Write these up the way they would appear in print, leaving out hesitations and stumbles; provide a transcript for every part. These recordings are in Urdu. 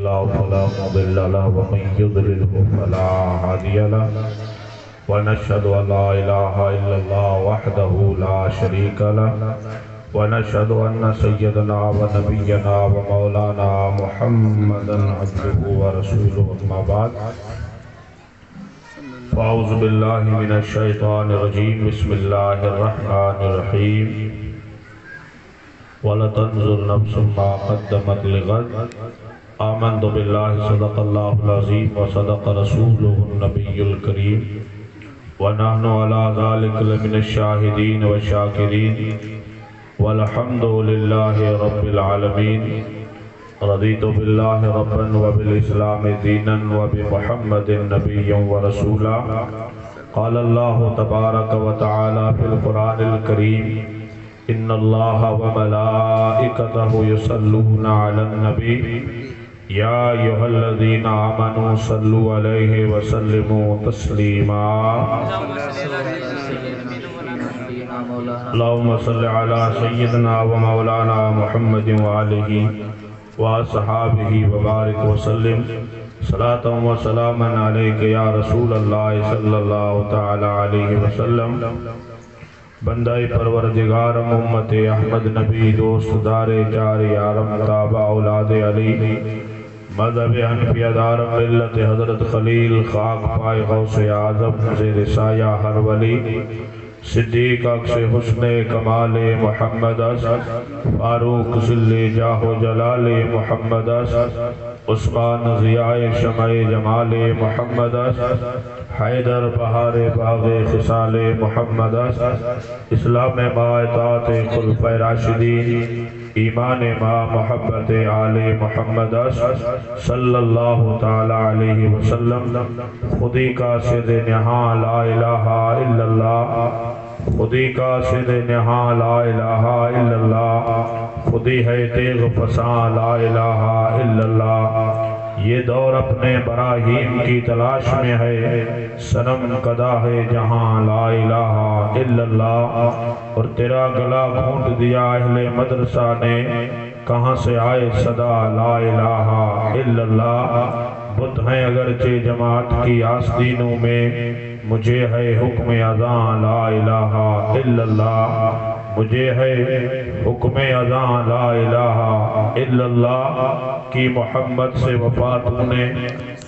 الله فلا مضل له ومن يضلله فلا هادي له ونشهد أن لا إله إلا الله وحده لا شريك له ونشهد أن سيدنا ونبينا ومولانا محمدا عبده ورسوله أما بعد فأعوذ بالله من الشيطان الرجيم بسم الله الرحمن الرحيم وَلَتَنْظُرْ نَفْسٌ مَا قَدَّمَتْ لِغَدٍ آمنت بالله صدق الله العظيم وصدق رسوله النبي الكريم ونحن على ذلك لمن الشاهدين والشاكرين والحمد لله رب العالمين رضيت بالله ربا وبالإسلام دينا وبمحمد نبيا ورسولا قال الله تبارك وتعالى في القرآن الكريم إن الله وملائكته يصلون على النبي يا أيها الذين آمنوا صلوا عليه وسلموا تسليما اللهم صل على سيدنا ومولانا محمد وآله وصحابه وبارك وسلم صلاة وسلاما عليك يا رسول الله صلى الله تعالى عليه وسلم بندہ پروردگار امت احمد نبی دوست دار چار یارم تابع اولاد علی مذہب حنفی دار ملت حضرت خلیل خاک پائے غوث اعظم زیر سایہ ہر ولی صدیق اکس حسن کمال محمد فاروق ذل جاہ و جلال محمد عثمان ضیاء شمع جمال محمد حیدر بہار باغ خصال محمد اسلام با اطاعت خلفۂ راشدین ایمان ما محبت آل محمد صلی اللہ تعالی علیہ وسلم خودی کا سید نہاں لا الہ الا اللہ خودی کا سید نہاں لا الہ الا اللہ خودی ہے تیغ پساں لا الہ الا اللہ یہ دور اپنے براہیم کی تلاش میں ہے صنم کدا ہے جہاں لا الہ الا اللہ اور تیرا گلا گھونٹ دیا اہل مدرسہ نے کہاں سے آئے صدا لا الہ الا اللہ بت ہیں اگرچہ جماعت کی آستینوں میں مجھے ہے حکم اذاں لا الہ الا اللہ مجھے ہے حکم اذاں لا الہ الا اللہ کی محمد سے وفا تو نے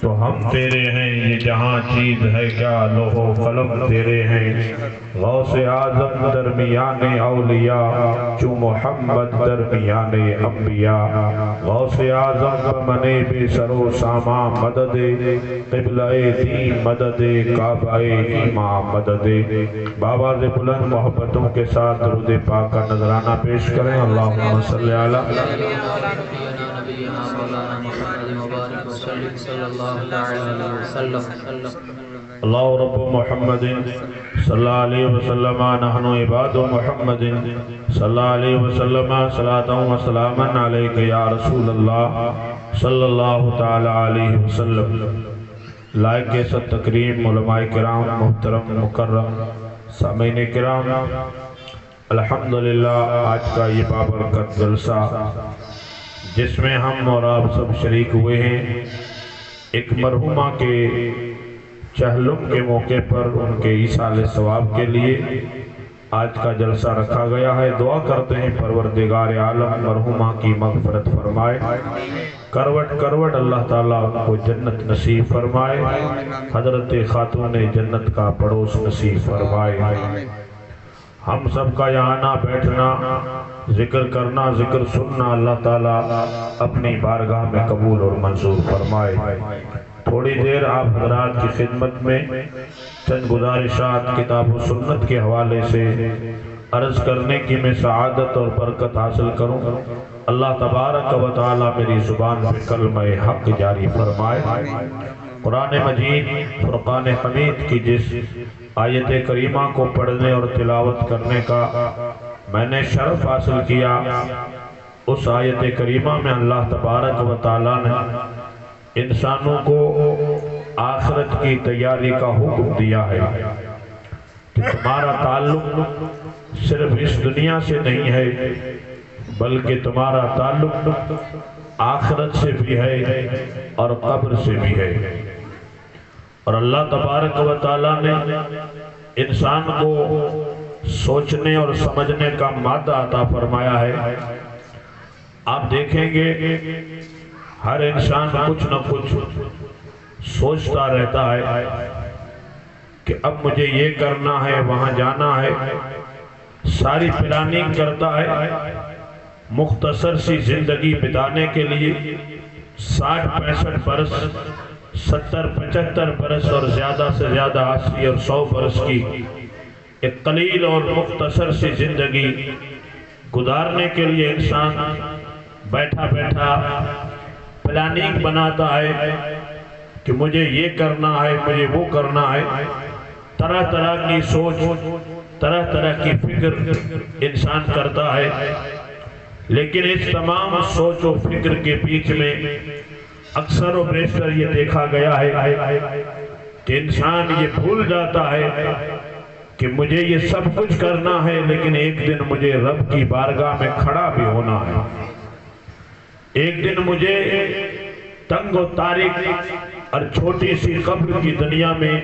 تو ہم تیرے ہیں یہ جہاں چیز ہے کیا لوح و قلم تیرے ہیں غوث اعظم درمیان اولیاء چو محمد درمیان انبیاء غوث اعظم بمنے بے سر و ساما مدد قبلہ دین مدد کعبہ ایمان مدد بابا سے بلند محبتوں کے ساتھ درود پاک کا نظرانہ پیش کریں اللہم صلی علی اللہ رب محمد صلی اللہ علیہ وسلم نحن عباد محمد صلی اللہ علیہ وسلم صلاة و سلاما علیک یا رسول اللہ صلی اللہ تعالی علیہ وسلم لائق ست تکریم علماء کرام محترم مکرم سامعین کرام الحمدللہ آج کا یہ بابرکت جلسہ جس میں ہم اور آپ سب شریک ہوئے ہیں ایک مرحومہ کے چہلم کے موقع پر ان کے ایصال ثواب کے لیے آج کا جلسہ رکھا گیا ہے دعا کرتے ہیں پروردگار عالم مرحومہ کی مغفرت فرمائے کروٹ کروٹ اللہ تعالیٰ ان کو جنت نصیب فرمائے حضرت خاتون جنت کا پڑوس نصیب فرمائے ہم سب کا یہاں آنا بیٹھنا ذکر کرنا ذکر سننا اللہ تعالیٰ اپنی بارگاہ میں قبول اور منظور فرمائے تھوڑی دیر آپ حضرات کی خدمت میں چند گزارشات کتاب و سنت کے حوالے سے عرض کرنے کی میں سعادت اور برکت حاصل کروں اللہ تبارک و تعالیٰ میری زبان پہ کلمہ حق جاری فرمائے قرآن مجید فرقان حمید کی جس آیت کریمہ کو پڑھنے اور تلاوت کرنے کا میں نے شرف حاصل کیا اس آیت کریمہ میں اللہ تبارک و تعالیٰ نے انسانوں کو آخرت کی تیاری کا حکم دیا ہے کہ تمہارا تعلق صرف اس دنیا سے نہیں ہے بلکہ تمہارا تعلق آخرت سے بھی ہے اور قبر سے بھی ہے۔ اور اللہ تبارک و تعالیٰ نے انسان کو سوچنے اور سمجھنے کا مادہ عطا فرمایا ہے۔ آپ دیکھیں گے ہر انسان کچھ نہ کچھ سوچتا رہتا ہے کہ اب مجھے یہ کرنا ہے، وہاں جانا ہے، ساری پلاننگ کرتا ہے۔ مختصر سی زندگی بتانے کے لیے 60-65 برس، 70-75 برس اور زیادہ سے زیادہ 80 اور 100 برس کی ایک قلیل اور مختصر سی زندگی گزارنے کے لیے انسان بیٹھا بیٹھا پلاننگ بناتا ہے کہ مجھے یہ کرنا ہے، مجھے وہ کرنا ہے۔ طرح طرح کی سوچ، طرح طرح کی فکر انسان کرتا ہے، لیکن اس تمام سوچ و فکر کے بیچ میں اکثر و بیشتر یہ دیکھا گیا ہے کہ انسان یہ بھول جاتا ہے کہ مجھے یہ سب کچھ کرنا ہے، لیکن ایک دن مجھے رب کی بارگاہ میں کھڑا بھی ہونا ہے۔ ایک دن مجھے تنگ و تاریک اور چھوٹی سی قبر کی دنیا میں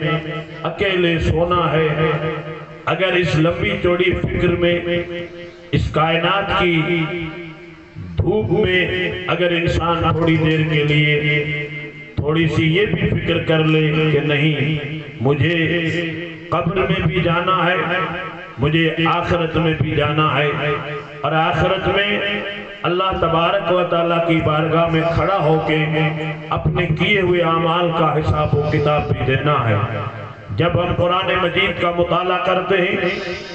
اکیلے سونا ہے۔ اگر اس لمبی چوڑی فکر میں، اس کائنات کی دھوپ میں اگر انسان تھوڑی دیر کے لیے تھوڑی سی یہ بھی فکر کر لے کہ نہیں، مجھے قبر میں بھی جانا ہے، مجھے آخرت میں بھی جانا ہے، اور آخرت میں اللہ تبارک و تعالیٰ کی بارگاہ میں کھڑا ہو کے اپنے کیے ہوئے اعمال کا حساب و کتاب بھی دینا ہے۔ جب ہم قرآن مجید کا مطالعہ کرتے ہیں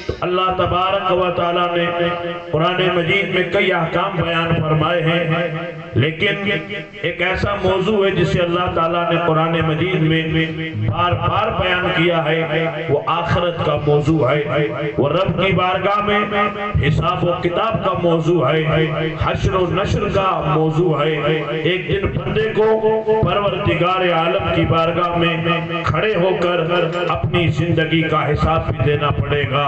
تو اللہ تبارک و تعالیٰ نے قرآن مجید میں کئی احکام بیان فرمائے ہیں، لیکن ایک ایسا موضوع ہے جسے اللہ تعالیٰ نے قرآن مجید میں بار بار بیان کیا ہے، وہ آخرت کا موضوع ہے، وہ رب کی بارگاہ میں حساب و کتاب کا موضوع ہے، حشر و نشر کا موضوع ہے۔ ایک دن بندے کو پروردگار عالم کی بارگاہ میں کھڑے ہو کر اپنی زندگی کا حساب بھی دینا پڑے گا۔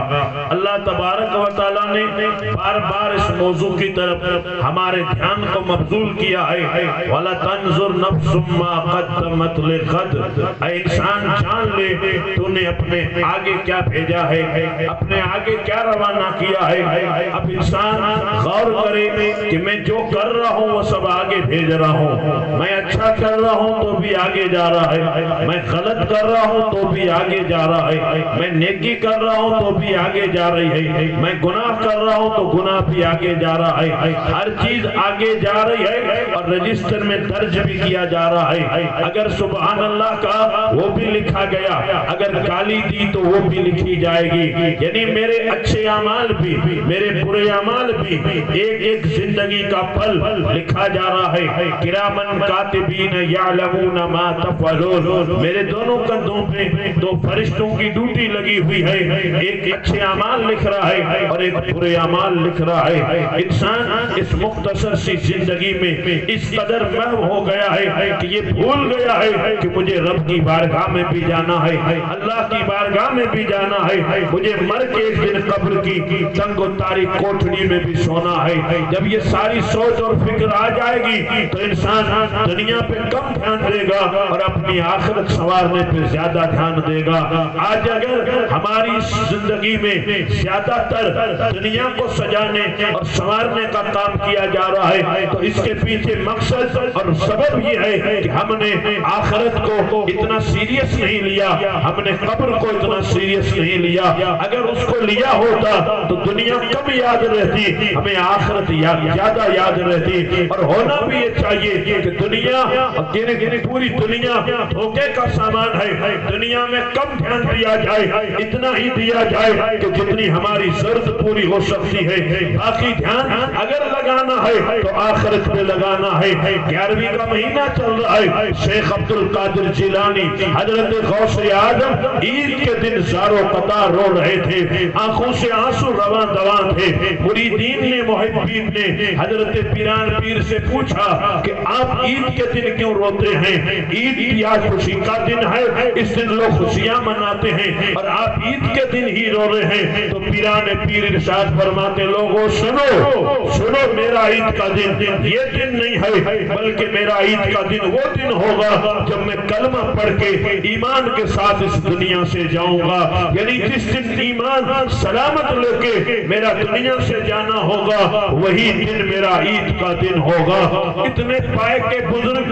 اللہ تبارک و تعالیٰ نے بار بار اس موضوع کی طرف ہمارے دھیان کو مبذول کیا ہے۔ وَلَا تَنْظُرْ نَفْسٌ مَا قَدَّمَتْ لِغَدٍ، اے انسان جان لے تو نے اپنے آگے کیا بھیجا ہے، اپنے آگے کیا روانہ کیا ہے۔ اب انسان غور کرے کہ میں جو کر رہا ہوں وہ سب آگے بھیج رہا ہوں، میں اچھا کر رہا ہوں تو بھی آگے جا رہا ہے، میں غلط کر رہا ہوں تو بھی آگے جا رہا ہے، میں نیکی کر رہا ہوں تو بھی آگے جا رہی ہے، میں گناہ کر رہا ہوں تو گناہ بھی آگے جا رہا ہے۔ ہر چیز آگے جا رہی ہے اور رجسٹر میں درج بھی کیا جا رہا ہے۔ اگر سبحان اللہ کا وہ بھی لکھا گیا، اگر گالی دی تو وہ بھی لکھی جائے گی، یعنی میرے اچھے اعمال بھی، میرے برے اعمال بھی، ایک ایک زندگی کا پل لکھا جا رہا ہے۔ کرامن کاتبین یعلمون ما تفعلون، میرے دونوں کندھوں پہ دو فرشتوں کی ڈیوٹی لگی ہوئی ہے، ایک اچھے اعمال لکھ رہا ہے اور ایک برے اعمال لکھ رہا ہے۔ انسان اس مختصر سی زندگی میں اس قدر محو ہو گیا ہے کہ یہ بھول گیا ہے کہ مجھے رب کی بارگاہ میں بھی جانا ہے، اللہ کی بارگاہ میں بھی جانا ہے، مجھے مر کے ایک دن قبر کی تنگ و تاریک کوٹھڑی میں بھی سونا ہے۔ جب یہ ساری سوچ اور فکر آ جائے گی تو انسان دنیا پہ کم دھیان دے گا اور اپنی آخرت سنوارنے پہ زیادہ دھیان دے گا۔ آج اگر ہماری زندگی میں زیادہ تر دنیا کو سجانے اور سنوارنے کا کام کیا جا رہا ہے تو اس کے پیچھے مقصد اور سبب یہ ہے کہ ہم نے آخرت کو اتنا سیریس نہیں لیا، ہم نے قبر کو اتنا سیریس نہیں لیا۔ اگر اس کو لیا ہوتا تو دنیا کم یاد رہتی، ہمیں آخرت زیادہ یاد رہتی، اور ہونا بھی یہ چاہیے کہ دنیا پوری دنیا دھوکے کا سامان ہے، دنیا میں کم دھیان دیا جائے، اتنا ہی دیا جائے کہ جتنی ہماری ضرورت پوری ہو سکتی ہے۔ باقی دھیان اگر لگانا ہے تو آخرت میں لگانا ہے۔ 11ویں کا مہینہ چل رہا ہے، شیخ عبد القادر جیلانی حضرت غوث اعظم عید کے دن زارو قطار رو رہے تھے، آنکھوں سے آنسو رواں دواں تھے۔ مریدین نے، محبین نے حضرت پیران پیر سے پوچھا کہ آپ عید کے دن کیوں روتے ہیں؟ عید کی آج خوشی کا دن ہے، اس دن لوگ خوشیاں مناتے ہیں اور آپ عید کے دن ہی رو رہے ہیں۔ تو پیران پیر ارشاد فرماتے لوگوں سنو سنو، میرا عید کا دن یہ دن نہیں ہے، بلکہ میرا عید کا دن وہ دن ہوگا جب میں کلمہ پڑھ کے ایمان کے ساتھ اس دنیا سے جاؤں گا، یعنی جس دن ایمان سلامت لے کے میرا دنیا سے جانا ہوگا وہی دن میرا عید کا دن ہوگا۔ اتنے پائے کے بزرگ،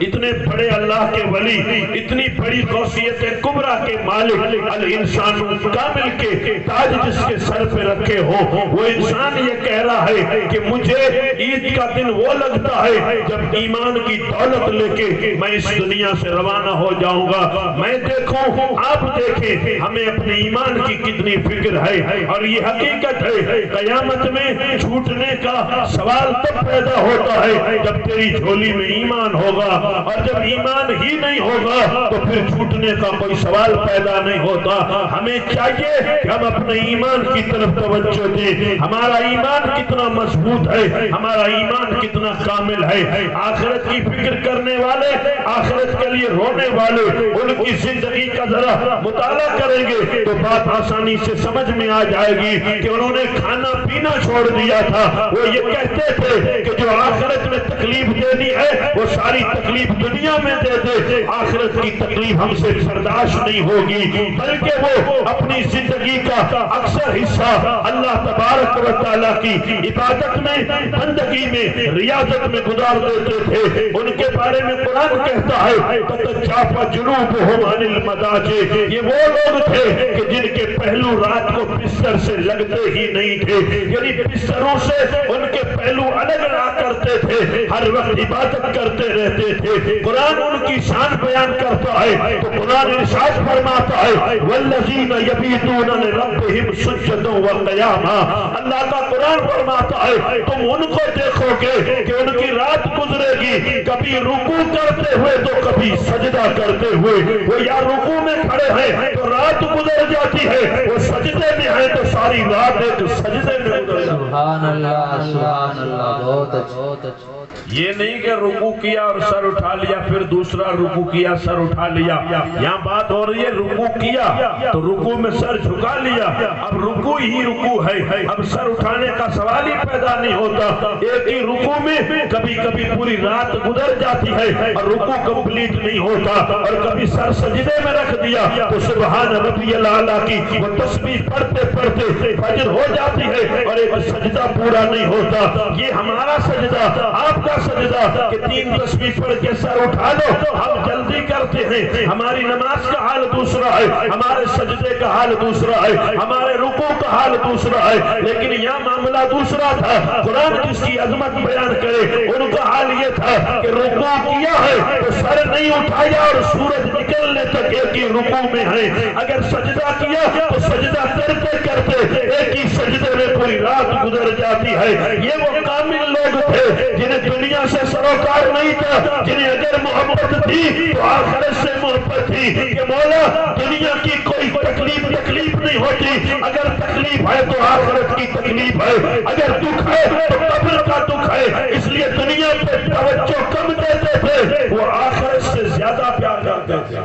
اتنے بڑے اللہ کے ولی، اتنی بڑی غوثیت کبریٰ کے مالک، الانسان کامل کے تاج جس کے سر پہ رکھے ہو، وہ انسان یہ کہہ رہا ہے کہ مجھے عید کا دن وہ لگتا ہے جب ایمان کی دولت لے کے میں اس دنیا سے روانہ ہو جاؤں گا۔ میں دیکھوں، آپ دیکھیں، ہمیں اپنے ایمان کی کتنی فکر ہے، اور یہ حقیقت ہے قیامت میں چھوٹنے کا سوال تب پیدا ہوتا ہے جب تیری جھولی میں ایمان ہوگا، اور جب ایمان ہی نہیں ہوگا تو پھر چھوٹنے کا کوئی سوال پیدا نہیں ہوتا۔ ہمیں چاہیے کہ ہم اپنے ایمان کی طرف توجہ دیں، ہمارا ایمان کتنا مضبوط ہے، ہمارا ایمان کتنا کامل ہے۔ آخرت کی فکر کرنے والے، آخرت کے لیے رونے والے، ان کی زندگی کا ذرا مطالعہ کریں گے تو بات آسانی سے سمجھ میں آ جائے گی کہ انہوں نے کھانا پینا چھوڑ دیا تھا۔ وہ یہ کہتے تھے کہ جو آخرت میں تکلیف دینی ہے وہ ساری تکلیف دنیا میں دے دے، آخرت کی تکلیف ہم سے برداشت نہیں ہوگی، بلکہ وہ اپنی زندگی کا اکثر حصہ اللہ تبارک و تعالیٰ کی عبادت میں، بندگی میں، ریاضت میں گزار دیتے تھے۔ ان کے بارے میں قرآن کہتا ہے تتجافی جنوبہم عن المضاجع، یہ وہ لوگ تھے کہ جن کے پہلو رات کو بستر سے لگتے ہی نہیں تھے، یعنی بستروں سے ان کے پہلو الگ رہا کرتے تھے، ہر وقت عبادت کرتے رہتے تھے۔ قرآن ان کی شان بیان کرتا ہے تو قرآن ارشاد فرماتا ہے والذین یبیتون لربہم سجدا وقیاما، اللہ کا قرآن فرماتا ہے تم ان کو دیکھو گے کہ ان کی رات گزرے گی کبھی رکوع کرتے ہوئے تو کبھی سجدہ کرتے ہوئے، وہ یا رکوع میں کھڑے ہیں تو رات گزر جاتی ہے، وہ سجدے میں ہیں تو ساری رات ایک سجدے میں گزر جاتی ہے۔ سبحان اللہ سبحان اللہ، بہت اچھا۔ یہ نہیں کہ رکوع کیا اور سر اٹھا لیا، پھر دوسرا رکوع کیا سر اٹھا لیا، یہاں بات ہو رہی ہے رکوع کیا تو رکوع میں سر جھکا لیا، اب رکوع ہی رکوع ہے، اب سر اٹھانے کا سوال ہی پیدا نہیں ہوتا۔ ایک ہی رکوع میں کبھی کبھی پوری رات گزر جاتی ہے اور رکوع کمپلیٹ نہیں ہوتا، اور کبھی سر سجدے میں رکھ دیا تو سبحان ربی الاعلیٰ کی وہ تسبیح پڑھتے پڑھتے فجر ہو جاتی ہے اور ایک سجدہ پورا نہیں ہوتا۔ یہ ہمارا سجدہ، آپ کا سجدہ کہ 3 تسبیح پڑھ کے سر اٹھا لو، ہم جلدی کرتے ہیں، ہماری نماز کا حال دوسرا ہے، ہمارے سجدے کا حال دوسرا ہے، ہمارے رکوع کا حال دوسرا ہے، لیکن یہاں معاملہ دوسرا تھا۔ قرآن جس کی عظمت بیان کرے ان کا حال یہ تھا کہ رکوع کیا ہے تو سر نہیں اٹھایا اور سورج نکلنے تک ایک ہی رکوع میں ہے، اگر سجدہ کیا تو سجدہ کرتے کرتے ایک ہی سجدے میں پوری رات گزر جاتی ہے۔ یہ وہ کامل لوگ تھے جنہیں دنیا سے سروکار نہیں تھا، جنہیں اگر محبت تھی تو آخرت سے محبت تھی کہ مولا دنیا کی کوئی تکلیف نہیں ہوتی، اگر تکلیف ہے تو آخرت کی تکلیف ہے، اگر دکھ ہے تو قبر کا دکھ ہے، اس لیے دنیا پہ توجہ کم دیتے تھے، وہ آخرت سے زیادہ پیار کرتے تھے،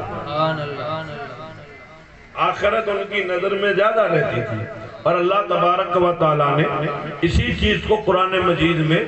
آخرت ان کی نظر میں زیادہ رہتی تھی۔ اور اللہ تبارک و تعالیٰ نے اسی چیز کو قرآن مجید میں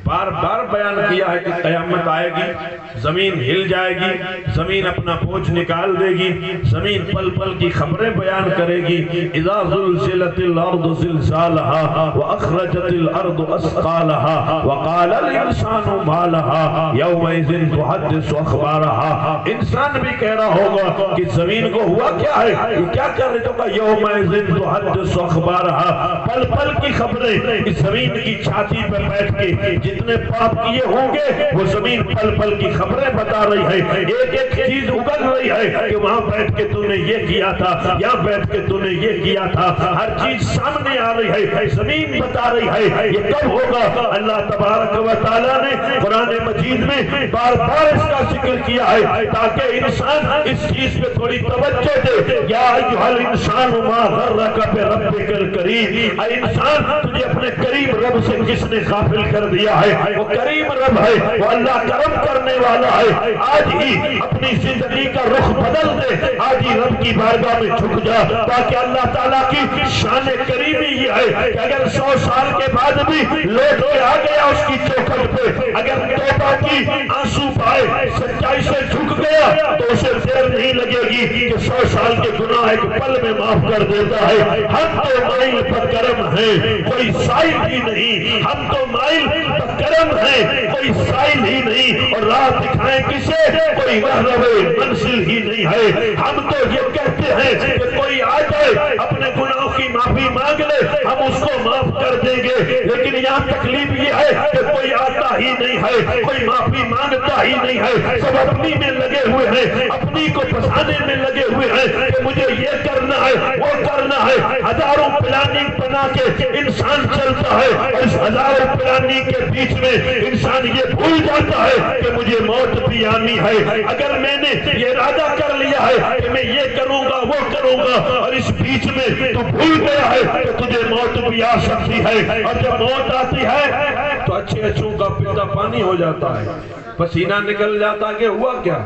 بار بار بیان کیا ہے کہ قیامت آئے گی، زمین ہل جائے گی، زمین اپنا بوجھ نکال دے گی، زمین پل پل کی خبریں بیان کرے گی۔ اذا زلزلت الارض زلزالها واخرجت الارض اثقالها وقال الانسان ما لها يومئذ تحدث اخبارها، انسان بھی کہہ رہا ہوگا کہ زمین کو ہوا کیا ہے، یہ کیا کر رہے ہوگا، یومئذ تحدث اخبارها، پل پل کی خبریں، اس زمین کی چھاتی پہ بیٹھ کے جتنے پاپ کیے ہوں گے وہ زمین پل پل کی خبریں بتا رہی ہے، ایک ایک چیز اگل رہی ہے کہ وہاں بیٹھ کے تو نے یہ کیا تھا، یہاں بیٹھ کے تو نے یہ کیا تھا، ہر چیز سامنے آ رہی ہے، زمین بتا رہی ہے۔ یہ کب ہوگا؟ اللہ تبارک و تعالیٰ نے قرآن مجید میں بار بار اس کا ذکر کیا ہے تاکہ انسان اس چیز پہ تھوڑی توجہ دے۔ یا ایھا الانسان ما غرک بربک الکریم، اے انسان تجھے اپنے کریم رب سے کس نے غافل کر دیا ہے؟ ہے، وہ کریم رب ہے، وہ اللہ کرم کرنے والا ہے۔ آج ہی اپنی زندگی کا رخ بدل دے، آج ہی رب کی بارگاہ میں جھک جا، تاکہ اللہ تعالیٰ کی شان کریمی یہ ہے کہ اگر 100 سال کے بعد بھی لوٹ کے آ گیا اس کی چوکھٹ پہ، اگر توبہ کی آنسو پائے، سچائی سے جھک گیا تو اسے دیر نہیں لگے گی کہ 100 سال کے گناہ ایک پل میں معاف کر دیتا ہے۔ ہم تو مائل پر کرم ہیں، کوئی سائل ہی نہیں، ہم تو مائل پر کرم ہیں، کوئی سائل ہی نہیں، اور راہ دکھائیں کسے، کوئی رہنمائی منزل ہی نہیں ہے۔ ہم تو یہ کہتے ہیں کہ کوئی آ جائے اپنے گناہوں کی معافی مانگ لے، ہم اس کو معاف کر دیں گے، لیکن یہاں تکلیف یہ ہے کہ کوئی آتا ہی نہیں ہے، کوئی معافی مانگتا ہی نہیں ہے، سب اپنی میں لگے ہوئے ہیں، اپنی کو پسانے میں لگے ہوئے ہیں کہ مجھے یہ کرنا ہے وہ کرنا ہے۔ ہزاروں پلاننگ بنا کے انسان چلتا ہے، اور اس ہزاروں پلاننگ کے بیچ میں انسان یہ بھول جاتا ہے کہ مجھے موت بھی آنی ہے۔ اگر میں نے یہ ارادہ کر لیا ہے کہ میں یہ کروں گا وہ کروں گا، اور اس بیچ میں تو بھول گیا ہے کہ تجھے موت بھی آ سکتی ہے، اور جب موت آتی ہے تو اچھے اچھوں کا پیتا پانی ہو جاتا ہے، پسینہ نکل جاتا کہ ہوا کیا؟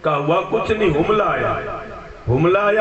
کہا ہوا کچھ نہیں، حملہ آیا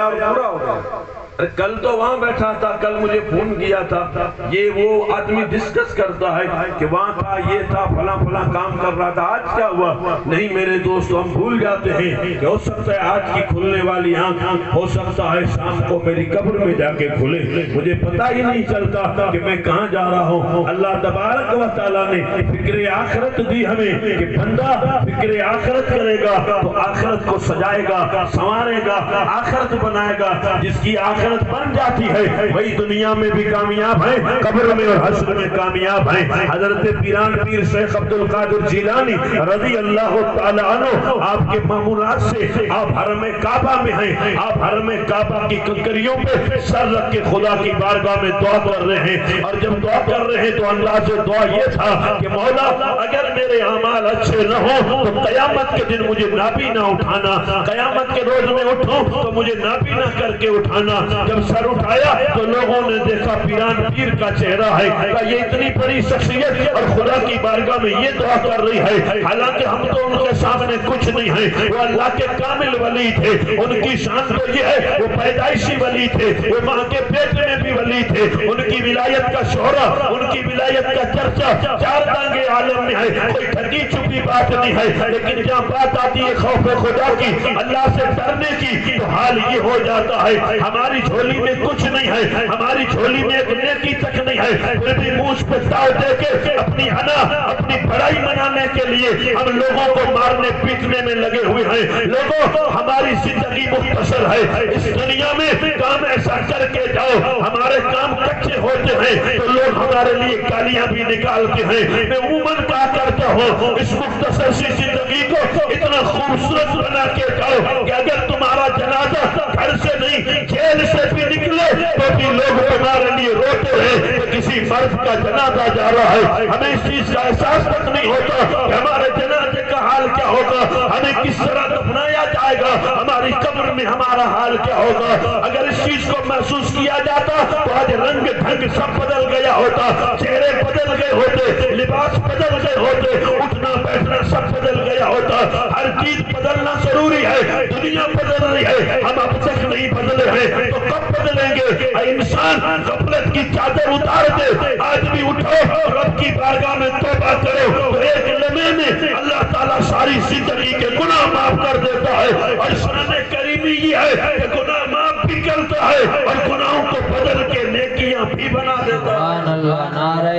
اور پورا ہو گیا۔ کل تو وہاں بیٹھا تھا، کل مجھے فون کیا تھا، یہ وہ آدمی ڈسکس کرتا ہے کہ وہاں تھا، یہ تھا، فلاں فلاں کام کر رہا تھا، آج کیا ہوا؟ نہیں میرے دوست، ہم بھول جاتے ہیں کہ ہو سکتا ہے آج کی کھلنے والی آنکھ ہو سکتا ہے شام کو میری قبر میں جا کے کھلے، مجھے پتہ ہی نہیں چلتا کہ میں کہاں جا رہا ہوں۔ اللہ تبارک و تعالیٰ نے فکر آخرت دی ہمیں کہ بندہ فکر آخرت کرے گا تو آخرت کو سجائے گا، سنوارے گا، آخرت بنائے گا۔ جس کی آخرت بن جاتی ہے وہی دنیا میں بھی کامیاب ہے، قبر میں اور حشر میں کامیاب ہے۔ حضرت پیران پیر شیخ عبد القادر جیلانی رضی اللہ تعالی عنہ، آپ کے معمولات سے آپ حرم کعبہ میں ہیں، آپ حرم کعبہ کی کنکریوں پہ سر رکھ کے خدا کی بارگاہ میں دعا کر رہے ہیں، اور جب دعا کر رہے ہیں تو اللہ سے دعا یہ تھا کہ مولا اگر میرے اعمال اچھے نہ ہوں تو قیامت کے دن مجھے نابی نہ اٹھانا، قیامت کے روز میں اٹھوں تو مجھے نابی نہ کر کے اٹھانا۔ جب سر اٹھایا تو لوگوں نے دیکھا پیران پیر کا چہرہ ہے، کہ یہ اتنی بڑی شخصیت اور خدا کی بارگاہ میں یہ دعا کر رہی ہے، حالانکہ ہم تو ان کے سامنے کچھ نہیں ہیں، وہ اللہ کے کامل ولی تھے، ان کی شان تو یہ ہے وہ پیدائشی ولی تھے، وہ ماں کے پیٹ میں بھی ولی تھے، ان کی ولایت کا شہرہ، ان کی ولایت کا چرچا چار دانگے عالم میں ہے، کوئی ٹھگی چھپی بات نہیں ہے، لیکن جہاں بات آتی ہے خوف خدا کی، اللہ سے ڈرنے کی، تو حال یہ ہو جاتا ہے ہماری جھولی میں کچھ نہیں ہے، ہماری جھولی میں ایک نیکی تک نہیں ہے، پھر بھی مونچھ پہ تاؤ دے کے اپنی انا اپنی بڑائی منانے کے لیے ہم لوگوں کو مارنے پیٹنے میں لگے ہوئے ہیں۔ لوگوں ہماری زندگی مختصر ہے، اس دنیا میں کام ایسا کر کے جاؤ، ہمارے کام کچے ہوتے ہیں تو لوگ ہمارے لیے گالیاں بھی نکالتے ہیں۔ میں عموماً کہا کرتا ہوں اس مختصر سی زندگی کو اتنا خوبصورت بنا کے جاؤ کہ اگر تمہارا جنازہ گھر سے نہیں جیل سے بھی نکلے تو بھی لوگ تمہارے لیے روتے ہیں کہ کسی مرد کا جنازہ جا رہا ہے۔ ہمیں اس چیز کا احساس تک نہیں ہوتا کہ ہمارے جنازے کا حال کیا ہوگا، ہمیں کس طرح دفنایا جائے گا، ہماری قبر میں ہمارا حال کیا ہوگا۔ اگر اس چیز کو محسوس کیا جاتا تو آج رنگ ڈھنگ سب بدل گیا ہوتا، چہرے بدل گئے ہوتے، لباس بدل گئے ہوتے، اٹھنا بیٹھنا سب بدل گیا ہوتا۔ ہر چیز بدلنا ضروری ہے، دنیا بدل رہی ہے، ہم اب تک نہیں بدلے ہیں تو کب بدلیں گے؟ اے انسان غفلت کی چادر اتار دے، آج بھی اٹھو، رب کی بارگاہ میں توبہ کرو تو ایک لمحے میں اللہ تعالیٰ ساری زندگی کے گناہ معاف کر دیتا ہے۔ اور شان کریمی یہ ہے کہ گناہ معاف بھی کرتا ہے اور گناہوں کو بدل کے نیکیاں بھی بنا دیتا ہے۔ سبحان اللہ، نعرہ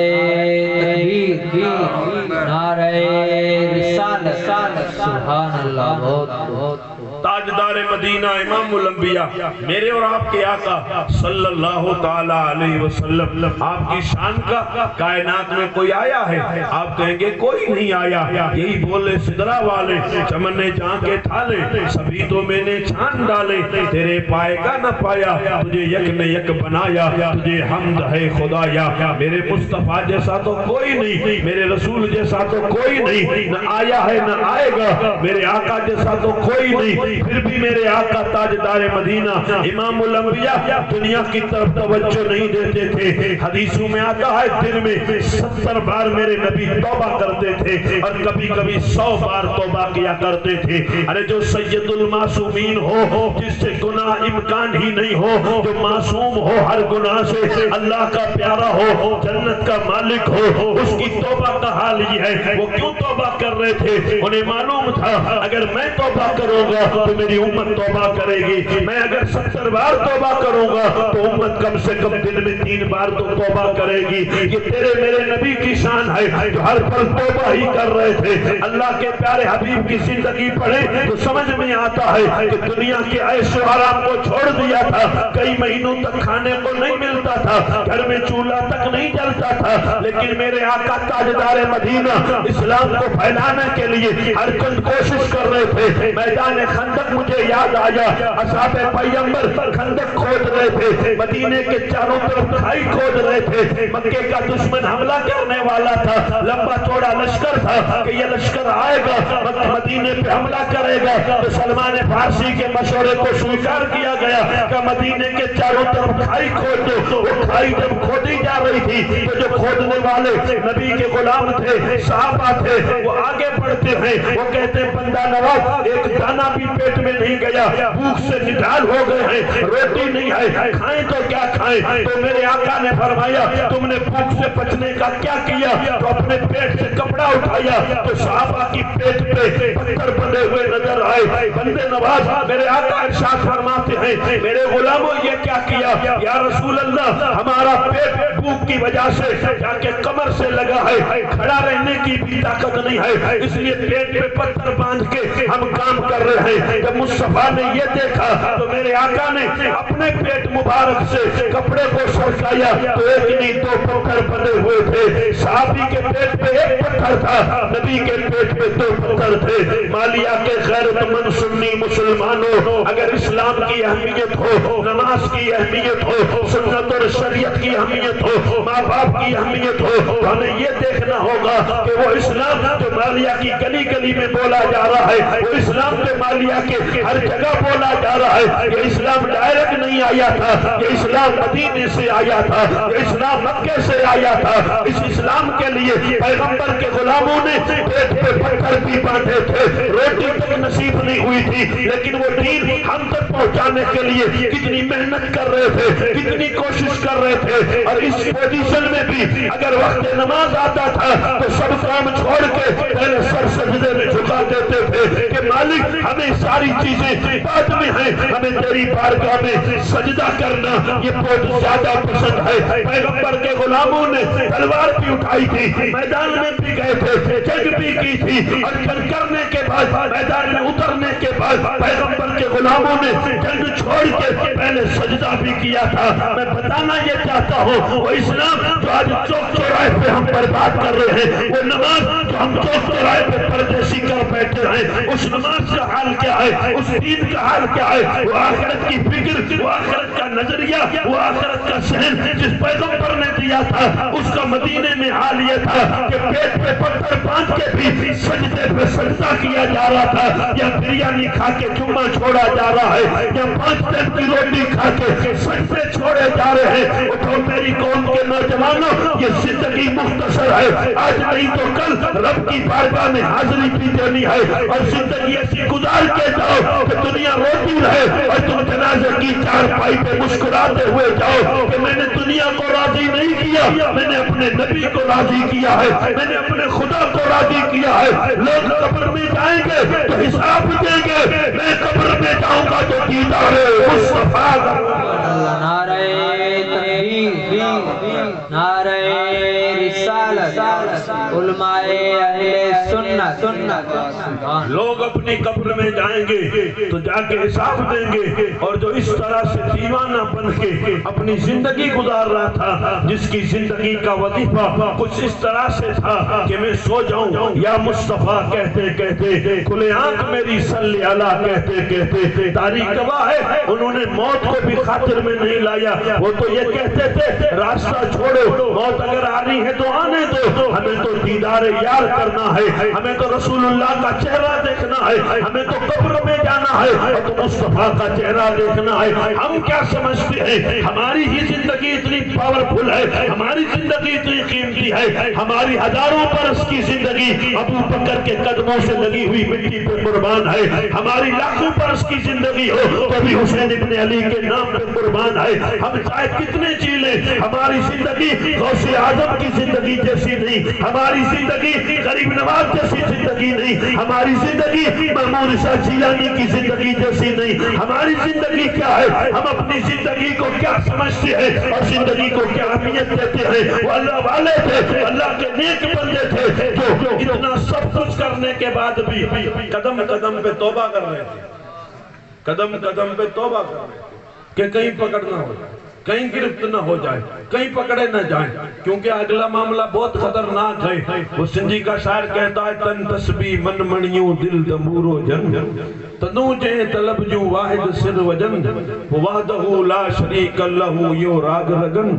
تکبیر، نعرہ رسالت، سبحان اللہ، بہت تاجدار مدینہ امام الانبیاء میرے اور آپ کے آقا صلی اللہ تعالی علیہ وسلم، آپ کی شان کا کائنات میں کوئی آیا ہے؟ آپ کہیں گے کوئی نہیں آیا۔ یہی بولے سدرا والے، چمن جہاں کے تھالے، سبھی تو میں نے چھان ڈالے، تیرے پائے کا نہ پایا، تجھے یک نے یک بنایا، تجھے حمد ہے خدایا، میرے مصطفیٰ جیسا تو کوئی نہیں، میرے رسول جیسا تو کوئی نہیں، نہ آیا ہے نہ آئے گا، میرے آقا جیسا تو کوئی نہیں، پھر بھی میرے آقا تاجدار مدینہ امام الانبیاء دنیا کی طرف توجہ نہیں دیتے تھے۔ حدیثوں میں آتا ہے دن میں 70 بار میرے نبی توبہ کرتے تھے اور کبھی کبھی 100 بار توبہ کیا کرتے تھے۔ ارے جو سید المعصومین ہو، جس سے گناہ امکان ہی نہیں ہو، جو معصوم ہو ہر گناہ سے، اللہ کا پیارا ہو، جنت کا مالک ہو، اس کی توبہ کا حال یہ ہے۔ وہ کیوں توبہ کر رہے تھے؟ انہیں معلوم تھا اگر میں توبہ کروں گا تو میری امت توبہ کرے گی، میں اگر 70 بار توبہ کروں گا تو امت کم سے کم دن میں 3 بار تو توبہ کرے گی۔ یہ تیرے میرے نبی کی شان ہے جو ہر پل توبہ ہی کر رہے تھے۔ اللہ کے پیارے حبیب کی زندگی پڑھے تو سمجھ میں آتا ہے کہ دنیا کے عیش و آرام کو چھوڑ دیا تھا، کئی مہینوں تک کھانے کو نہیں ملتا تھا، گھر میں چولہا تک نہیں جلتا تھا، لیکن میرے آقا تاجدار مدینہ اسلام کو پھیلانے کے لیے ہر چند کوشش کر رہے تھے۔ میدان خندق مجھے یاد آیا، اصحاب پیغمبر خندق کھود رہے تھے، مدینے کے چاروں طرف کھائی کھود رہے تھے، مکے کا دشمن حملہ کرنے والا تھا، لمبا چوڑا لشکر تھا کہ یہ لشکر آئے گا مدینے پہ حملہ کرے گا، تو سلمان فارسی کے مشورے کو سویکار کیا گیا کہ مدینے کے چاروں طرف کھائی کھود دو۔ وہ کھائی جب کھودی جا رہی تھی تو جو کھودنے والے نبی کے غلام تھے، صحابہ تھے، وہ آگے بڑھتے ہیں، وہ کہتے ہیں بندہ نواز ایک دانہ بھی پیٹ میں نہیں گیا، بھوک سے نڈال ہو گئے ہیں، روٹی نہیں ہے، کھائیں تو کیا کھائیں؟ تو میرے آقا نے فرمایا تم نے بھوک سے بچنے کا کیا کیا؟ تو اپنے پیٹ سے کپڑا اٹھایا تو صحابہ کی پیٹ پہ پتھر بندے ہوئے نظر آئے۔ بندے نواز میرے آقا ارشاد فرماتے ہیں میرے غلاموں یہ کیا کیا؟ یا رسول اللہ ہمارا پیٹ بھوک کی وجہ سے جا کے کمر سے لگا ہے، کھڑا رہنے کی بھی طاقت نہیں ہے، اس لیے پیٹ پہ پتھر باندھ کے ہم کام کر رہے ہیں۔ جب مصطفیٰ نے یہ دیکھا تو میرے آقا نے اپنے پیٹ مبارک سے کپڑے کو سرکایا تو ایک نہیں 2 پتھر بندے ہوئے تھے۔ صحابی کے پیٹ پہ 1 پتھر تھا، نبی کے پیٹ پہ 2 پتھر تھے۔ مالیہ کے غیرت مند سنی مسلمانوں، اگر اسلام کی اہمیت ہو، نماز کی اہمیت ہو، سنت اور شریعت کی اہمیت ہو، ماں باپ کی اہمیت ہو، تو ہمیں یہ دیکھنا ہوگا کہ وہ اسلام جو مالیہ کی گلی گلی میں بولا جا رہا ہے، وہ اسلام جو مالیہ کے ہر جگہ بولا جا رہا ہے، یہ اسلام ڈائریکٹ نہیں آیا تھا، یہ اسلام مدینے سے آیا تھا، یہ اسلام مکے سے آیا تھا۔ اس اسلام کے لیے پیغمبر کے غلاموں نے پیٹ پہ پتھر بھی باندھے تھے، روٹی تک نصیب نہیں ہوئی تھی، لیکن وہ دین ہم تک پہنچانے کے لیے کتنی محنت کر رہے تھے، کتنی کوشش کر رہے تھے۔ اور اس پوزیشن میں بھی اگر وقت نماز آتا تھا تو سب کام چھوڑ کے پہلے سر سجدے میں جھکا دیتے تھے کہ مالک ہمیں ساری چیزیں بعد میں ہیں، ہمیں تیری بارگاہ میں سجدہ کرنا یہ بہت زیادہ پسند ہے۔ پیغمبر کے غلاموں نے تلوار بھی اٹھائی تھی، میدان میں بھی گئے تھے، جنگ بھی کی تھی، اور جنگ کرنے کے بعد میدان میں اترنے کے بعد پیغمبر کے غلاموں نے جنگ چھوڑ کے پہلے سجدہ بھی کیا تھا۔ میں بتانا یہ چاہتا ہوں وہ اسلام جو آج چوک چوراہے پہ ہم برباد کر رہے ہیں، وہ نماز جو ہم چوک چوراہے پہ پردیسی کر بیٹھے ہیں، اس نماز کا حال کیا ہے، اس دین کا حال کیا ہے؟ وہ آخرت کی فکر، وہ آخرت کا نظریہ، وہ آخرت کا ذہن جس پیغمبر نے دیا تھا، اس کا مدینے میں حال یہ تھا کہ پیٹ پہ پتھر باندھ کے بھی سجدے پہ سجدہ کیا جا رہا تھا، یا بریانی کھا کے جمعہ چھوڑا جا رہا ہے، یا 5 دن کی روٹی کھا کے سجدے چھوڑے جا رہے ہیں۔ اٹھو میری قوم کے نوجوانوں، یہ زندگی مختصر ہے، آج نہیں تو کل رب کی بارگاہ میں حاضری بھی دینی ہے، اور زندگی ایسی گزار کے جاؤ کہ دنیا روتی رہے اور تم جنازے کی چارپائی پہ مسکراتے ہوئے جاؤ کہ میں نے دنیا کو راضی نہیں کیا، میں نے اپنے نبی کو راضی کیا ہے، میں نے اپنے خدا کو راضی کیا ہے۔ لوگ قبر میں جائیں گے تو حساب دیں گے، میں قبر میں جاؤں گا تو دیدار مصطفیٰ نعرہ تکبیر، نعرہ رسالت۔ رسالت علماء اہل سنت لوگ اپنی قبر میں جائیں گے تو جا کے حساب دیں گے، اور جو اس طرح سے دیوانہ بن کے اپنی زندگی گزار رہا تھا، جس کی زندگی کا وظیفہ کچھ اس طرح سے تھا کہ میں سو جاؤں یا مصطفیٰ کہتے کہتے، کھلے آنکھ میری صلی اللہ کہتے کہتے، تاریخ گواہ ہے انہوں نے موت کو بھی خاطر میں نہیں لایا۔ وہ تو یہ کہتے تھے راستہ چھوڑو، موت اگر آ رہی ہے تو آنے دو، ہمیں تو دیدار یار کرنا ہے، ہمیں تو رسول اللہ کا چہرہ دیکھنا ہے، ہمیں تو قبر میں جانا ہے اور تو مصطفیٰ کا چہرہ دیکھنا ہے۔ ہم کیا سمجھتے ہیں ہماری ہی زندگی اتنی پاورفل ہے، ہماری زندگی اتنی قیمتی ہے، ہماری ہزاروں برس کی زندگی ابو بکر کے قدموں سے لگی ہوئی مٹی پہ قربان ہے، ہماری لاکھوں برس کی زندگی ہو تو بھی حسین ابن علی کے نام پہ قربان ہے۔ ہم چاہے کتنے جی لیں، ہماری زندگی غوث اعظم کی زندگی جیسی نہیں، ہماری زندگی غریب نواز جیسی زندگی نہیں، ہماری زندگی محمود شاہ جیلانی کی زندگی جیسی نہیں۔ ہماری زندگی کیا ہے؟ ہم اپنی زندگی کو کیا سمجھتے ہیں اور زندگی کو کیا اہمیت دیتے ہیں؟ وہ اللہ والے تھے، اللہ کے نیک بندے تھے جو اتنا سب کچھ کرنے کے بعد بھی قدم قدم پہ توبہ کر رہے تھے، قدم قدم پہ توبہ کر رہے تھے کہ کہیں پکڑ نہ ہو جائے، کہیں گرفت نہ ہو جائے، کہیں پکڑے نہ جائیں، کیونکہ اگلا معاملہ بہت خطرناک ہے۔ وہ سندھی کا شاعر کہتا ہے تن تسبیح من منیوں دل دمورو جن تنو جے طلب جو واحد سر وجن وحدہ لا شریک لہو یو راگ رگن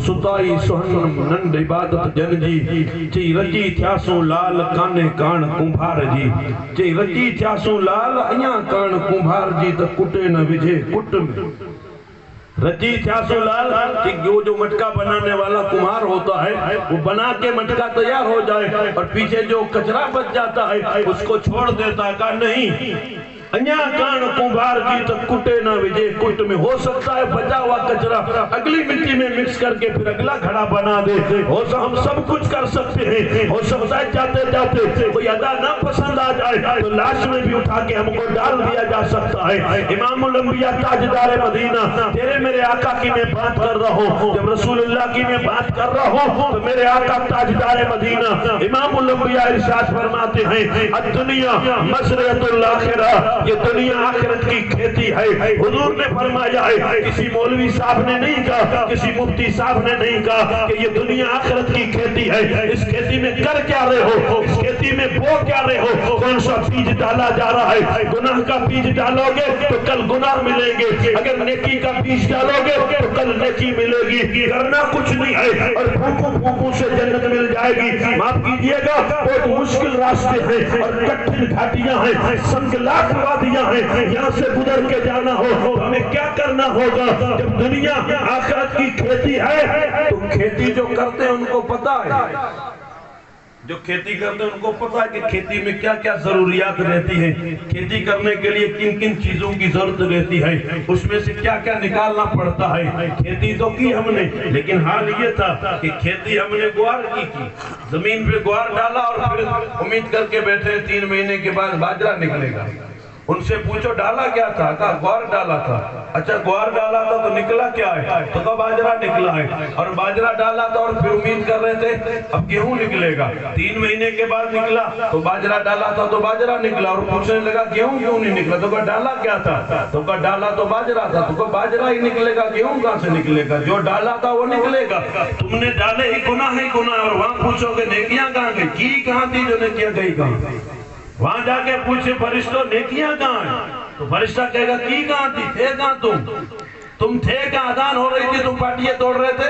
ستائی سہن نند عبادت جن جی چی رچی تھیاسوں لال کانے کان کمبھار جی چی رچی تھیاسوں لال ایاں کان کمبھار جی تا کٹے نہ وجھے کٹ میں رچی تھیاسوں لال کہ جو مٹکا بنانے والا کمہار ہوتا ہے وہ بنا کے مٹکا تیار ہو جائے اور پیچھے جو کچرا بچ جاتا ہے اس کو چھوڑ دیتا ہے، کہا نہیں انیا کان کمبھار جی تو کٹے نہ وجے کٹ میں، ہو سکتا ہے بچا ہوا کچرا اگلی مٹی میں مکس کر کے پھر اگلا گھڑا بنا دے، ہم سب کچھ کر سکتے ہیں۔ ہو سکتا ہے جاتے جاتے کوئی ادا نہ پسند آ جائے تو لاش میں بھی اٹھا کے ہم کو ڈال دیا جا سکتا ہے۔ امام الانبیاء تاجدار مدینہ، تیرے میرے آقا کی میں بات کر رہا ہوں، جب رسول اللہ کی میں بات کر رہا ہوں تو میرے آقا تاجدار مدینہ امام الانبیاء ارشاد فرماتے ہیں الدنیا مزرعۃ الآخرہ، یہ دنیا آخرت کی کھیتی ہے۔ حضور نے فرمایا ہے، کسی مولوی صاحب نے نہیں کہا، کسی مفتی صاحب نے نہیں کہا کہ یہ دنیا آخرت کی کھیتی ہے۔ اس کھیتی میں کر کیا رہے ہو، اس کھیتی میں بو کیا رہے ہو، کون سا بیج ڈالا جا رہا ہے۔ گناہ کا بیج ڈالو گے تو کل گناہ ملیں گے، اگر نیکی کا بیج ڈالو گے تو کل نیکی ملے گی۔ کرنا کچھ نہیں ہے اور پھونکوں پھونکوں سے جنت مل جائے گی۔ معاف کیجئے گا بہت مشکل راستے ہیں اور کٹھن گھاٹیاں ہیں، سنگلاخ وادیاں ہیں، یہاں سے گزر کے جانا ہو ہمیں کیا کرنا ہوگا؟ جب دنیا آخرت کی کھیتی ہے تو کھیتی جو کرتے ہیں ان کو پتا ہے، جو کھیتی کرتے ہیں ان کو پتا ہے کہ کھیتی میں کیا کیا ضروریات رہتی ہیں، کھیتی کرنے کے لیے کن کن چیزوں کی ضرورت رہتی ہے، اس میں سے کیا کیا نکالنا پڑتا ہے۔ کھیتی تو کی ہم نے، لیکن حال یہ تھا کہ کھیتی ہم نے گوار کی زمین پہ گوار ڈالا اور پھر امید کر کے بیٹھے 3 مہینے کے بعد باجرہ نکلے گا۔ ان سے پوچھو ڈالا کیا تھا؟ کہا گوار ڈالا تھا۔ اچھا گوار ڈالا تھا تو نکلا کیا ہے؟ تو کہا باجرہ نکلا ہے۔ اور باجرہ ڈالا تھا اور پھر امید کر رہے تھے اب گیہوں نکلے گا، 3 مہینے کے بعد نکلا تو باجرہ ڈالا تھا تو باجرہ نکلا، اور پوچھنے لگا گیہوں کیوں نہیں نکلا؟ تو کہا ڈالا کیا تھا؟ تو کہا ڈالا تو باجرہ تھا۔ تو کہا باجرہ ہی نکلے گا، گیہوں کہاں سے نکلے گا؟ جو ڈالا تھا وہ نکلے گا۔ تم نے ڈالے ہی گناہ ہی گناہ، اور وہاں پوچھو کہ نیکیاں کہاں گئی؟ کی کہاں تھی جو نیکیاں گئی کہاں؟ وہاں جا کے پوچھے فرشتوں نیکیاں کہاں ہیں؟ تو فرشتہ کہے گا کی کہاں تھی؟ تھے کہاں تم تھے کہاں؟ اذان ہو رہی تھی تم پاٹیے توڑ رہے تھے،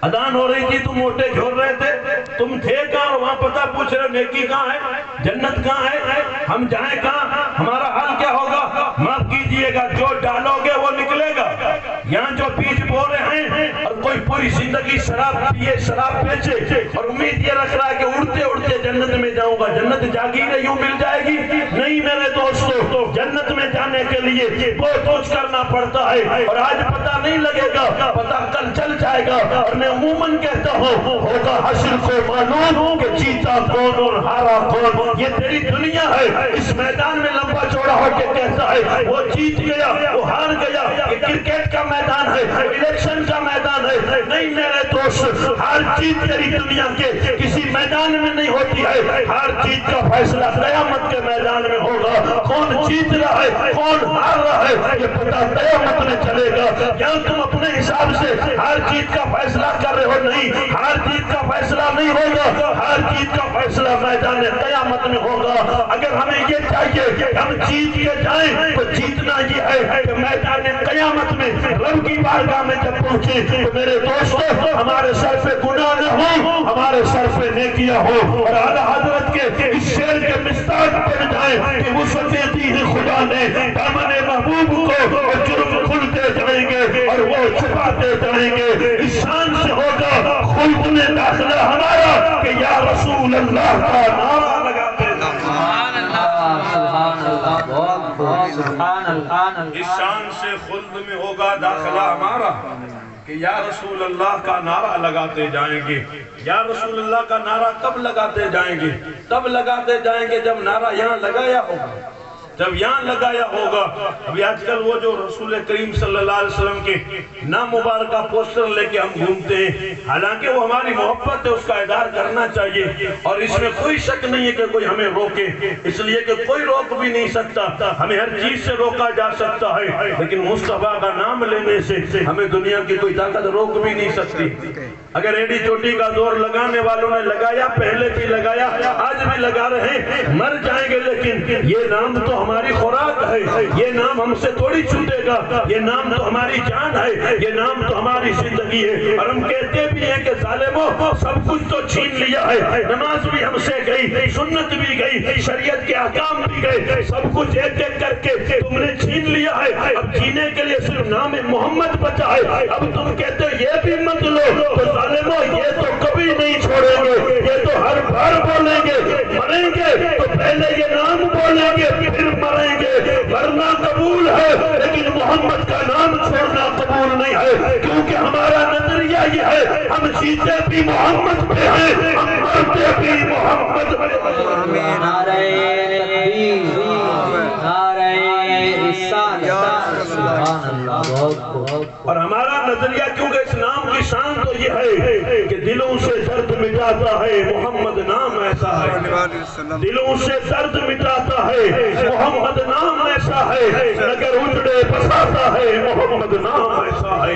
اذان ہو رہی تھی تم موٹے جھوڑ رہے تھے، تم تھے کہاں؟ وہاں پتہ پوچھ رہے نیکی کہاں ہے، جنت کہاں ہے، ہم جائیں کہاں، ہمارا حال کیا ہوگا؟ معاف کیجئے گا جو ڈالو گے وہ نکلے گا۔ یہاں جو بیج بو رہے ہیں اور کوئی پوری زندگی شراب پیے شراب بیچے اور امید یہ رکھ رہا ہے کہ اڑتے اڑتے جنت میں جاؤں گا، جنت جاگیریں یوں مل جائے گی؟ نہیں میرے دوستو، جنت میں جانے کے لیے بہت کچھ کرنا پڑتا ہے اور آج پتہ نہیں لگے گا، پتہ کل چل جائے گا۔ اور میں عموماً کہتا ہوں ہوگا حشر کو معلوم کہ جیتا کون اور ہارا کون۔ یہ تیری دنیا ہے، اس میدان میں لمبا چوڑا ہو کے کہتا ہے وہ جیت گیا وہ ہار گیا، یہ کرکٹ کا میدان ہے، الیکشن کا میدان ہے۔ نہیں میرے دوست خوش، ہر چیز تیری دنیا کے کسی میدان میں نہیں ہوتی ہے، ہر چیز کا فیصلہ قیامت کے میدان میں ہوگا۔ کون جیت رہا ہے کون ہار رہا ہے یہ پتہ قیامت میں چلے گا۔ کیا تم اپنے حساب سے ہر چیز کا فیصلہ کر رہے ہو؟ نہیں، ہر چیز کا فیصلہ نہیں ہوگا، ہر چیز کا فیصلہ میدان قیامت میں ہوگا۔ اگر ہمیں یہ چاہیے کہ ہم جیت کے جائیں تو جیتنا یہ ہے کہ میدان قیامت میں رب کی بارگاہ میں جب پہنچے تو میرے دوستو ہمارے سر پہ گناہ نہ ہو، ہمارے سر پہ نیکیاں ہو، اور اعلیٰ حضرت کے اس شعر کے مصداق بن جائیں کہ وسعت دی ہے خدا نے دامن محبوب کو، اور جرم کھلتے جائیں گے اور وہ چھپاتے جائیں گے۔ اس شان سے ہوگا خلق میں داخلہ ہمارا کہ یا رسول اللہ کا نعرہ لگاتے ہیں۔ سبحان اللہ سبحان اللہ بہت بہت سبحان اللہ۔ اس شان سے خلد میں ہوگا داخلہ ہمارا کہ یا رسول اللہ کا نعرہ لگاتے جائیں گے۔ یا رسول اللہ کا نعرہ کب لگاتے جائیں گے؟ تب لگاتے جائیں گے جب نعرہ یہاں لگایا ہوگا، جب یہاں لگایا ہوگا۔ ابھی آج کل وہ جو رسول کریم صلی اللہ علیہ وسلم کے نام مبارکہ پوسٹر لے کے ہم گھومتے ہیں، حالانکہ وہ ہماری محبت ہے، اس کا اظہار کرنا چاہیے، اور اس میں کوئی شک نہیں ہے کہ کوئی ہمیں روکے، اس لیے کہ کوئی روک بھی نہیں سکتا، ہمیں ہر چیز سے روکا جا سکتا ہے، لیکن مصطفیٰ کا نام لینے سے ہمیں دنیا کی کوئی طاقت روک بھی نہیں سکتی۔ اگر ایڈی چوٹی کا دور لگانے والوں نے لگایا، پہلے بھی لگایا، آج بھی لگا رہے ہیں، مر جائیں گے، لیکن یہ نام تو ہماری خوراک ہے، یہ نام ہم سے تھوڑی چھوٹے گا، یہ نام تو ہماری جان ہے، یہ نام تو ہماری زندگی ہے۔ اور ہم کہتے بھی ہیں کہ ظالموں سب کچھ تو چھین لیا ہے، نماز بھی ہم سے گئی، سنت بھی گئی، شریعت کے احکام بھی گئے، سب کچھ ایک ایک کر کے تم نے چھین لیا ہے، اب جینے کے لیے صرف نام محمد بچا ہے۔ اب تم کہتے ہو یہ بھی مت لو، تو ظالموں یہ تو کبھی نہیں چھوڑیں گے، یہ تو ہر بار بولیں گے، مریں گے تو پہلے یہ نام بولیں گے پھر مریں گے، مرنا قبول ہے لیکن محمد کا نام چھوڑنا قبول نہیں ہے، کیونکہ ہمارا نظریہ یہ ہے ہم جیتے بھی محمد پہ ہیں، ہم مرتے بھی محمد پہ ہیں۔ نعرہ تکبیر، نعرہ رسالت، سبحان اللہ بہت بہت۔ اور ہمارا نظریہ کیونکہ اس نام کی شان تو یہ ہے کہ دلوں سے درد مٹاتا ہے محمد نام ایسا ہے، دلوں سے درد مٹاتا ہے محمد نام ایسا ہے، اگر اجڑے بساتا ہے محمد نام ایسا ہے،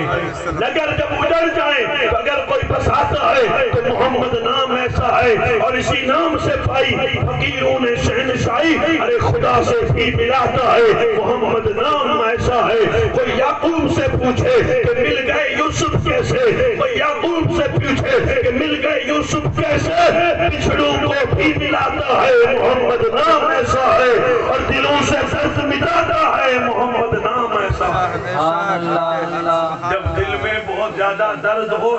اگر جب اجڑ جائیں اگر کوئی بساتا ہے تو محمد نام ایسا ہے، اور اسی نام سے پائی فقیروں نے شہنشاہی، ارے خدا سے بھی ملاتا ہے محمد نام ایسا ہے۔ کوئی یعقوب سے پوچھے کہ مل گئے یوسف کیسے، کوئی یعقوب سے پوچھے کہ مل گئے یوسف کیسے، بچھڑوں کو بھی ملاتا ہے محمد نام ایسا ہے، اور دلوں سے درد مٹاتا ہے محمد نام ایسا ہے۔ جب دل میں بہت زیادہ درد ہو،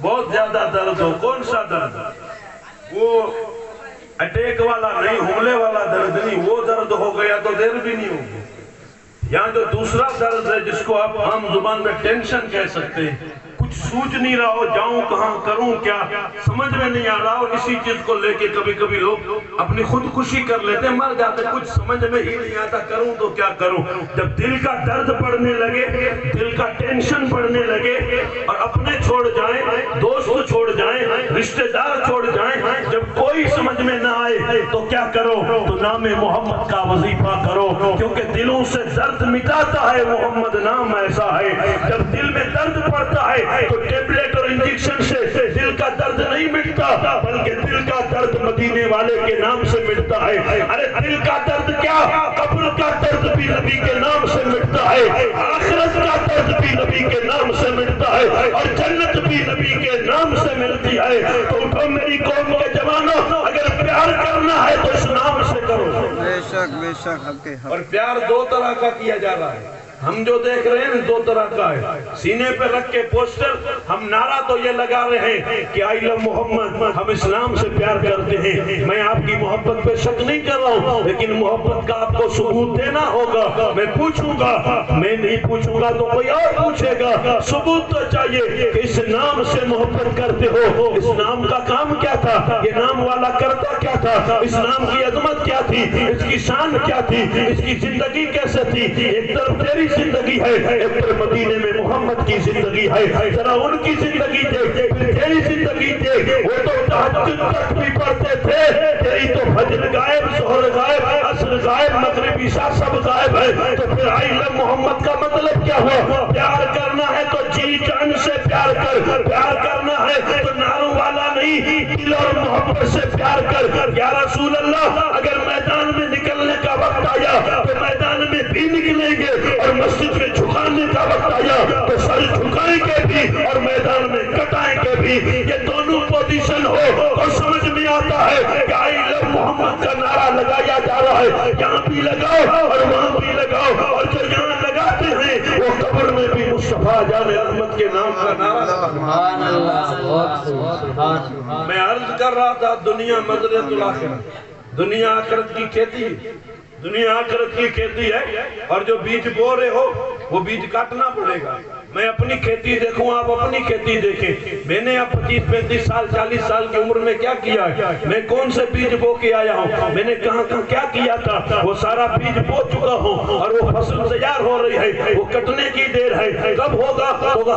بہت زیادہ درد ہو، کون سا درد؟ وہ اٹیک والا نہیں، حملے والا درد نہیں، وہ درد ہو گیا تو دیر بھی نہیں ہوگی۔ یہاں جو دوسرا درد ہے جس کو آپ عام زبان میں ٹینشن کہہ سکتے ہیں، کچھ سوچ نہیں رہا ہو، جاؤں کہاں، کروں کیا، سمجھ میں نہیں آ رہا ہو، اسی چیز کو لے کے کبھی کبھی لوگ اپنی خودکشی کر لیتے ہیں، مر جاتے، کچھ سمجھ میں ہی نہیں آتا، کروں تو کیا کروں۔ جب دل کا درد بڑھنے لگے، دل کا ٹینشن بڑھنے لگے، اور اپنے چھوڑ جائیں، دوست چھوڑ جائیں، رشتہ دار چھوڑ جائیں، جب کوئی سمجھ میں نہ آئے تو کیا کرو؟ تو نام محمد کا وظیفہ کرو، کیونکہ دلوں سے درد مٹاتا ہے محمد نام ایسا ہے۔ جب دل میں درد پڑتا ہے تو ٹیبلیٹ اور انجیکشن سے دل کا درد نہیں مٹتا، بلکہ دل کا درد مدینے والے کے نام سے مٹتا ہے۔ ارے دل کا درد کیا، قبر کا درد بھی نبی کے نام سے مٹتا ہے، آخرت کا درد بھی نبی کے نام سے مٹتا ہے، اور جنت بھی نبی کے نام سے ملتی ہے۔ تو اٹھو میری قوم کے جوانوں، اگر پیار کرنا ہے تو اس نام سے کرو۔ بے شک اور پیار دو طرح کا کیا جا رہا ہے، ہم جو دیکھ رہے ہیں دو طرح کا ہے۔ سینے پہ رکھ کے پوسٹر ہم نعرہ تو یہ لگا رہے ہیں کہ آئی لو محمد، ہم اسلام سے پیار کرتے ہیں، میں آپ کی محبت پہ شک نہیں کر رہا ہوں، لیکن محبت کا آپ کو ثبوت دینا ہوگا۔ میں پوچھوں گا، میں نہیں پوچھوں گا تو کوئی اور پوچھے گا، ثبوت تو چاہیے کہ اس نام سے محبت کرتے ہو۔ اس نام کا کام کیا تھا، یہ نام والا کرتا کیا تھا، اس نام کی عظمت کیا تھی، اس کی شان کیا تھی، اس کی زندگی کیسے تھی. ایک طرف تیری زندگی ہے، ایک طرف مدینے میں محمد کی زندگی ہے. ذرا ان کی زندگی دیکھ، پھر تیری زندگی دیکھ. وہ تو تہجد تک بھی پڑھتے تھے، تیری تو فجر غائب، ظہر غائب، عصر غائب، مغرب عشاء سب غائب ہے. تو پھر آئی لو محمد کا مطلب کیا ہوا؟ پیار کرنا ہے تو جی جان سے پیار کر، پیار کرنا ہے تو ناروں والا نہیں، دل اور محبت سے پیار کر. یا رسول اللہ، اگر میدان میں نکلنے کا وقت آیا تو میدان میں بھی نکلیں گے، اور مسجد میں جھکانے کا وقت آیا تو سر جھکائیں گے بھی، اور میدان میں کٹائیں گے بھی. یہ دونوں پوزیشن ہو اور سمجھ میں آتا ہے کہ آئی لو محمد کا نعرہ لگایا جا رہا ہے. یہاں بھی لگاؤ اور وہاں بھی لگاؤ، اور جو یہاں لگاتے ہیں وہ قبر میں بھی مصطفیٰ جان احمد کے نام کا نعرہ. سبحان اللہ، سبحان اللہ. میں عرض کر رہا تھا دنیا مزرعۃ الآخرہ، دنیا آخرت کی کھیتی ہے، دنیا آخرت کی کھیتی ہے. اور جو بیج بو رہے ہو وہ بیج کاٹنا پڑے گا. میں اپنی کھیتی دیکھوں، آپ اپنی کھیتی دیکھیں. میں نے اب 25-35 سال 40 سال کی عمر میں کیا کیا ہے؟ میں کون سے بیج بو کے آیا ہوں، میں نے کہاں کہاں کیا کیا تھا، وہ سارا بیج بو چکا ہوں. اور وہ فصل تیار ہو رہی ہے، وہ کٹنے کی دیر ہے. کب ہوگا؟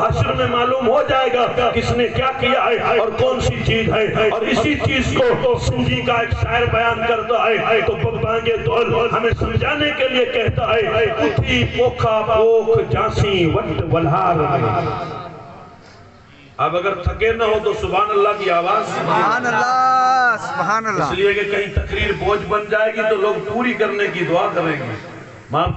حشر میں معلوم ہو جائے گا کس نے کیا کیا ہے اور کون سی چیز ہے. اور اسی چیز کو سنجی کا ایک شاعر بیان کرتا ہے تو بانگے دول ہمیں سمجھانے کے لیے کہتا ہے، اٹھی پوکھا پوکھ جانسی وٹ ولہار. اب اگر تھکے نہ ہو تو سبحان اللہ کی آواز. سبحان اللہ، سبحان اللہ. اس لیے کہ کہیں تقریر بوجھ بن جائے گی تو لوگ پوری کرنے کی دعا کریں گے.